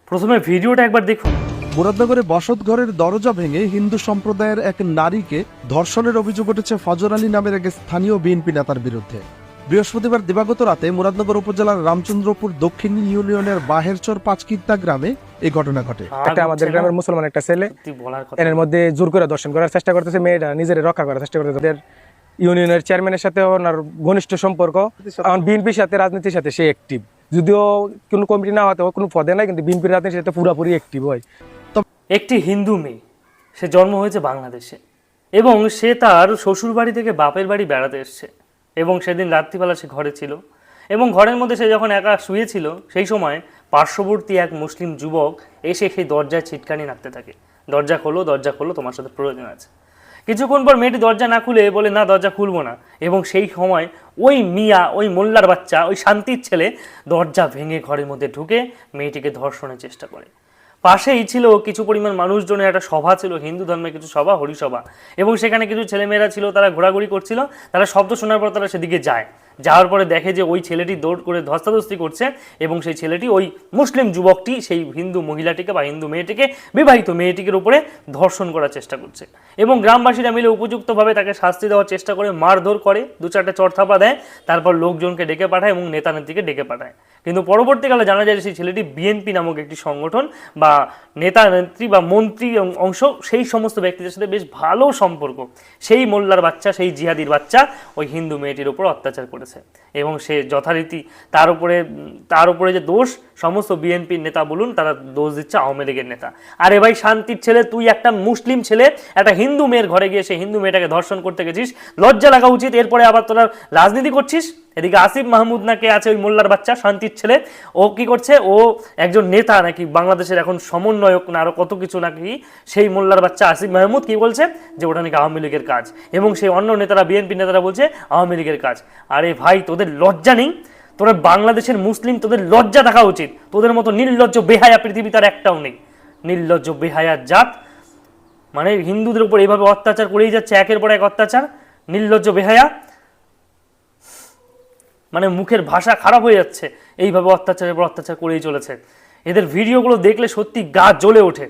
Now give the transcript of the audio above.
প্রথমে ভিডিওটা একবার দেখুন। মুরাদনগরে বসতঘরের দরজা ভেঙে হিন্দু সম্প্রদায়ের এক নারীকে ধর্ষণের অভিযোগ উঠেছে ফজর আলী নামের এক স্থানীয় বিএনপি নেতার বিরুদ্ধে। বৃহস্পতিবার দিবাগত রাতে মুরাদনগর উপজেলার রামচন্দ্রপুর দক্ষিণ ইউনিয়নের বাহেরচর পাঁচকিত্তা গ্রামে এই ঘটনা ঘটে। একটা আমাদের গ্রামের মুসলমান একটা ছেলে এর মধ্যে জোর করে দর্শন করার চেষ্টা করতেছে, মেয়েটা নিজের রক্ষা করার চেষ্টা করতেছে। তাদের ইউনিয়নের চেয়ারম্যানের সাথে ওনার ঘনিষ্ঠ সম্পর্ক, এখন বিএনপির সাথে রাজনীতির সাথে সে অ্যাক্টিভ, যদিও কোনো কমিটি না হতে কোনো পদে নাই, কিন্তু বিএনপির রাজনীতির সাথে পুরোপুরি অ্যাক্টিভ হয়। একটি হিন্দু মেয়ে, সে জন্ম হয়েছে বাংলাদেশে এবং সে তার শ্বশুর বাড়ি থেকে বাপের বাড়ি বেড়াতে এসছে এবং সেদিন রাত্রিবেলা সে ঘরে ছিল এবং ঘরের মধ্যে সে যখন একা শুয়েছিল সেই সময় পার্শ্ববর্তী এক মুসলিম যুবক এসে সেই দরজায় ছিটকানি নাড়তে থাকে, দরজা খোলো, দরজা খোলো, তোমার সাথে প্রয়োজন আছে। কিছুক্ষণ পর মেয়েটি দরজা না খুলে বলে, না দরজা খুলবো না, এবং সেই সময় ওই মিয়া, ওই মোল্লার বাচ্চা, ওই শান্তির ছেলে দরজা ভেঙে ঘরের মধ্যে ঢুকে মেয়েটিকে ধর্ষণের চেষ্টা করে। পাশেই ছিল কিছু পরিমাণ মানুষজনের একটা সভা ছিল, হিন্দু ধর্মের কিছু সভা, হরিসভা, এবং সেখানে কিছু ছেলেমেয়েরা ছিল, তারা ঘোরাঘুরি করছিল। তারা শব্দ শোনার পর তারা সেদিকে যায়, যাওয়ার পরে দেখে যে ওই ছেলেটি দৌড় করে ধস্তাধস্তি করছে এবং সেই ছেলেটি ওই মুসলিম যুবকটি সেই হিন্দু মহিলাটিকে বা হিন্দু মেয়েটিকে, বিবাহিত মেয়েটির উপরে ধর্ষণ করার চেষ্টা করছে এবং গ্রামবাসীরা মিলে উপযুক্তভাবে তাকে শাস্তি দেওয়ার চেষ্টা করে, মারধর করে, দু চারটে চড়থাপা দেয়, তারপর লোকজনকে ডেকে পাঠায় এবং নেতা নেত্রীকে ডেকে পাঠায়। কিন্তু পরবর্তীকালে জানা যায় সেই ছেলেটি বিএনপি নামক একটি সংগঠন বা নেতা নেত্রী বা মন্ত্রী অংশ, সেই সমস্ত ব্যক্তিদের সাথে বেশ ভালো সম্পর্ক। সেই মোল্লার বাচ্চা, সেই জিহাদির বাচ্চা ওই হিন্দু মেয়েটির উপর অত্যাচার করেছে এবং সে যথারীতি তার উপরে যে দোষ, সমস্ত বিএনপির নেতা বলুন, তারা দোষ দিচ্ছে আওয়ামী লীগের নেতা। আরে ভাই শান্তির ছেলে, তুই একটা মুসলিম ছেলে একটা হিন্দু মেয়ের ঘরে গিয়ে সেই হিন্দু মেয়েটাকে ধর্ষণ করতে গেছিস, লজ্জা লাগা উচিত। এরপরে আবার তোরা রাজনীতি করছিস। এদিকে আসিফ মাহমুদ নাকি আছে ওই মোল্লার বাচ্চা শান্তির ছেলে, ও কি করছে, ও একজন নেতা নাকি বাংলাদেশের এখন সমন্বয়ক না আরো কত কিছু নাকি, সেই মোল্লার বাচ্চা আসিফ মাহমুদ কি বলছে যে ওটা নাকি আওয়ামী লীগের কাজ, এবং সেই অন্য নেতারা, বিএনপি নেতারা বলছে আওয়ামী লীগের কাজ। আরে ভাই, তোদের লজ্জা নেই? তোরা বাংলাদেশের মুসলিম, তোদের লজ্জা থাকা উচিত। তোদের মতো নির্লজ্জ বেহায়া পৃথিবী তার একটাও নেই। নির্লজ্জ বেহায়ার জাত, মানে হিন্দুদের উপর এইভাবে অত্যাচার করেই যাচ্ছে, একের পর এক অত্যাচার। নির্লজ্জ বেহায়া, মানে মুখের ভাষা খারাপ হয়ে যাচ্ছে, এইভাবে অত্যাচারের পর অত্যাচার করেই চলেছে। এদের ভিডিওগুলো দেখলে সত্যি গা জ্বলে ওঠে।